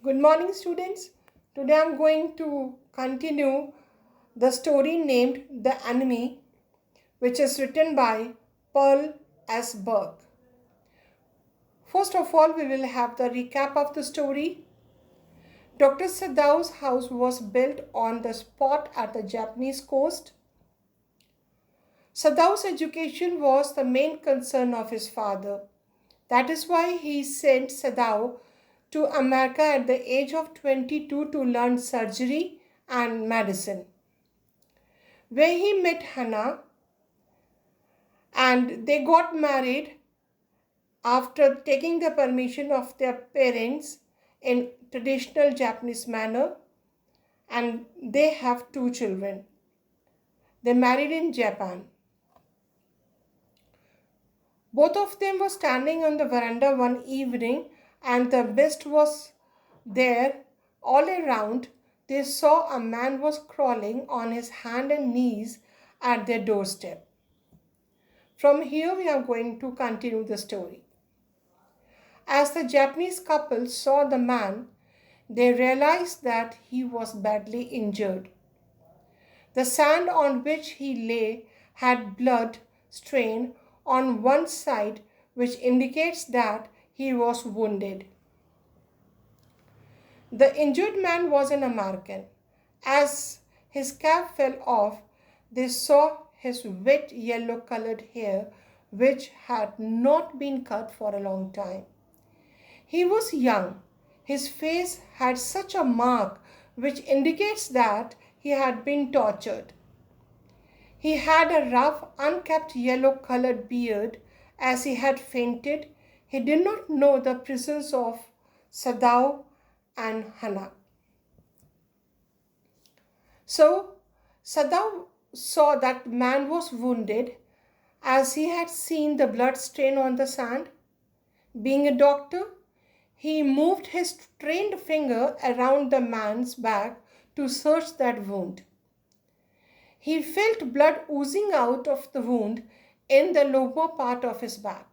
Good morning, students. Today I'm going to continue the story named The Enemy, which is written by Pearl S. Burke. First of all, we will have the recap of the story. Dr. Sadao's house was built on the spot at the Japanese coast. Sadao's education was the main concern of his father. That is why he sent Sadao to America at the age of 22 to learn surgery and medicine, where he met Hana and they got married after taking the permission of their parents in traditional Japanese manner, and they have two children. They married in Japan. Both of them were standing on the veranda one evening, and the mist was there all around. They saw a man was crawling on his hand and knees at their doorstep. From here, we are going to continue the story. As the Japanese couple saw the man, they realized that he was badly injured. The sand on which he lay had blood stain on one side, which indicates that he was wounded. The injured man was an American. As his cap fell off, they saw his wet yellow colored hair, which had not been cut for a long time. He was young. His face had such a mark which indicates that he had been tortured. He had a rough, unkempt yellow colored beard. As he had fainted, he did not know the presence of Sadao and Hana. So Sadao saw that the man was wounded, as he had seen the blood stain on the sand. Being a doctor, he moved his trained finger around the man's back to search that wound. He felt blood oozing out of the wound in the lower part of his back.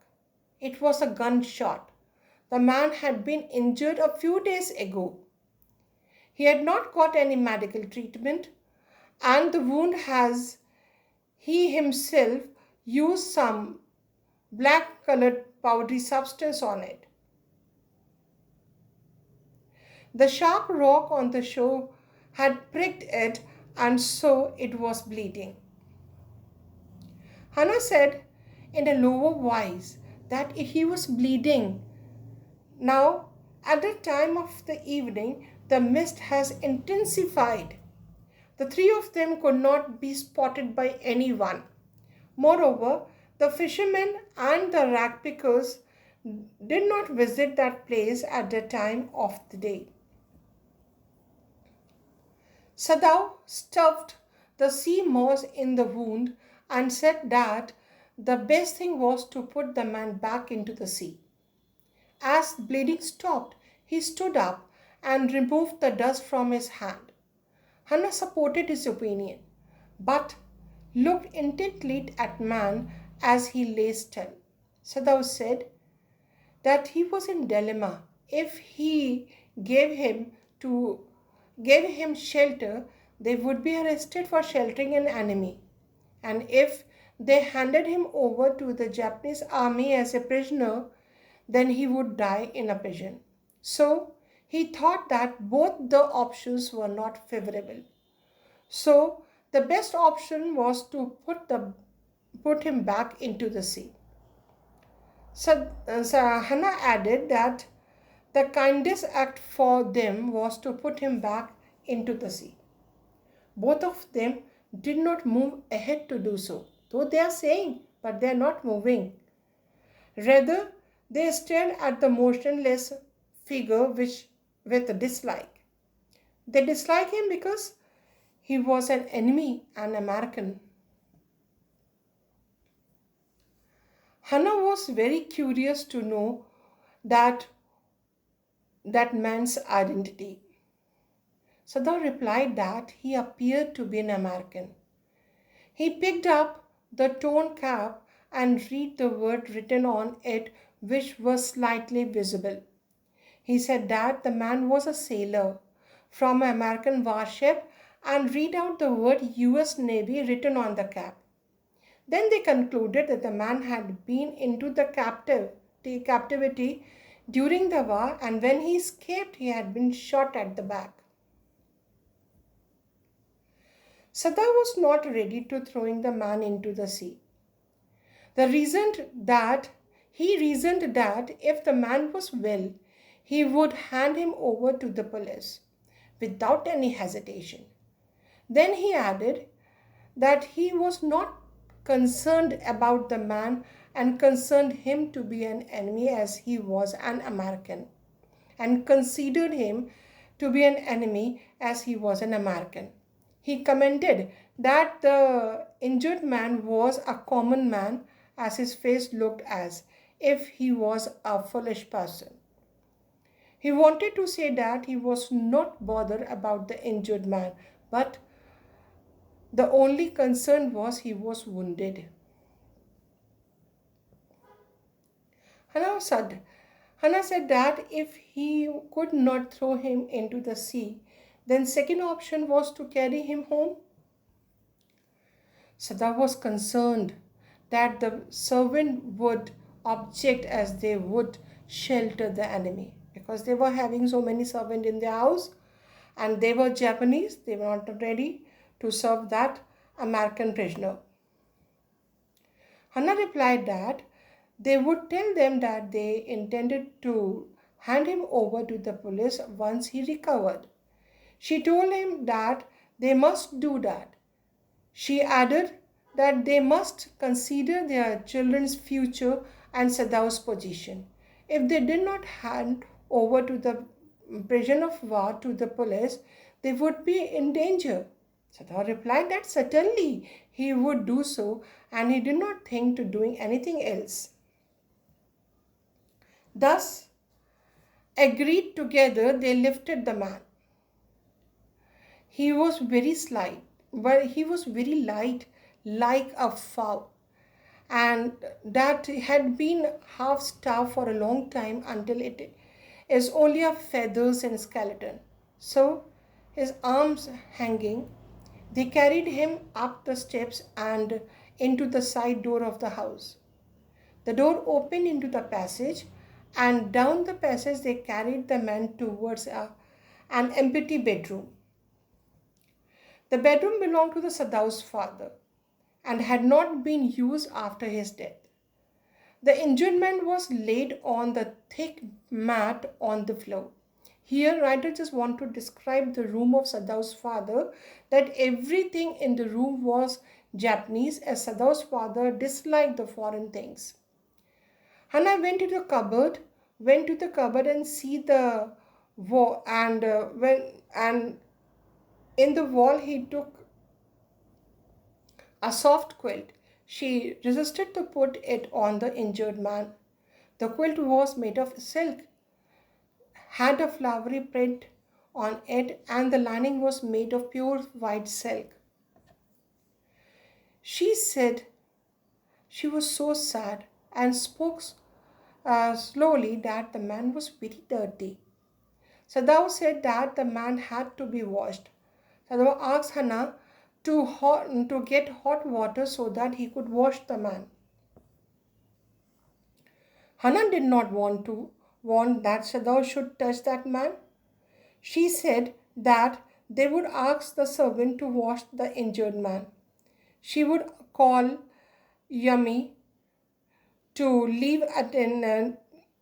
It was a gunshot. The man had been injured a few days ago. He had not got any medical treatment, and the wound has he himself used some black colored powdery substance on it. The sharp rock on the shore had pricked it, and so it was bleeding. Hannah said in a lower voice that he was bleeding. Now, at the time of the evening, the mist has intensified. The three of them could not be spotted by anyone. Moreover, the fishermen and the rag pickers did not visit that place at the time of the day. Sadao stuffed the sea moss in the wound and said that the best thing was to put the man back into the sea. As bleeding stopped, he stood up and removed the dust from his hand. Hannah supported his opinion, but looked intently at man as he lay still. Sadao said that he was in dilemma. If he gave him shelter, they would be arrested for sheltering an enemy. And if they handed him over to the Japanese army as a prisoner, then he would die in a prison. So he thought that both the options were not favorable. So the best option was to put him back into the sea. So Hannah added that the kindest act for them was to put him back into the sea. Both of them did not move ahead to do so, though they are saying, but they are not moving. Rather, they stared at the motionless figure with dislike. They dislike him because he was an enemy, an American. Hannah was very curious to know that man's identity. Sadao replied that he appeared to be an American. He picked up the torn cap and read the word written on it, which was slightly visible. He said that the man was a sailor from an American warship and read out the word US Navy written on the cap. Then they concluded that the man had been into the captivity during the war, and when he escaped, he had been shot at the back. Sada was not ready to throwing the man into the sea. He reasoned that if the man was well, he would hand him over to the police without any hesitation. Then he added that he was not concerned about the man and concerned him to be an enemy as he was an American, and considered him to be an enemy as he was an American. He commented that the injured man was a common man as his face looked as if he was a foolish person. He wanted to say that he was not bothered about the injured man, but the only concern was he was wounded. Hannah said that if he could not throw him into the sea, then second option was to carry him home. Sada was concerned that the servant would object as they would shelter the enemy, because they were having so many servants in their house and they were Japanese. They were not ready to serve that American prisoner. Hannah replied that they would tell them that they intended to hand him over to the police once he recovered. She told him that they must do that. She added that they must consider their children's future and Sadao's position. If they did not hand over to the prisoner of war to the police, they would be in danger. Sadao replied that certainly he would do so, and he did not think to doing anything else. Thus, agreed together, they lifted the man. He was very slight, but he was very light, like a fowl, and that had been half starved for a long time until it is only a feathers and skeleton. So, his arms hanging, they carried him up the steps and into the side door of the house. The door opened into the passage, and down the passage they carried the man towards an empty bedroom. The bedroom belonged to the Sadao's father and had not been used after his death. The injured man was laid on the thick mat on the floor. Here, writer just want to describe the room of Sadao's father, that everything in the room was Japanese, as Sadao's father disliked the foreign things. Hannah went to the cupboard and see the wall, and in the wall he took a soft quilt. She resisted to put it on the injured man. The quilt was made of silk, had a flowery print on it, and the lining was made of pure white silk. She said she was so sad and spoke slowly that the man was very dirty. Sadao said that the man had to be washed. Sadao asked Hannah to get hot water so that he could wash the man. Hannah did not want that Sadao should touch that man. She said that they would ask the servant to wash the injured man. She would call Yummy to leave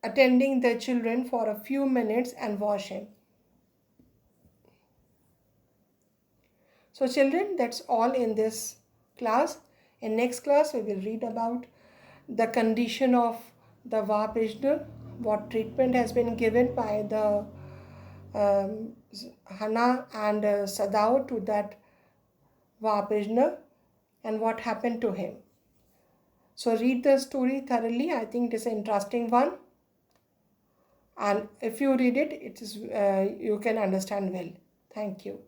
attending the children for a few minutes and wash him. So children, that's all in this class. In next class, we will read about the condition of the war prisoner, what treatment has been given by the Hannah and Sadao to that war prisoner, and what happened to him. So read the story thoroughly. I think it is an interesting one, and if you read it, you can understand well. Thank you.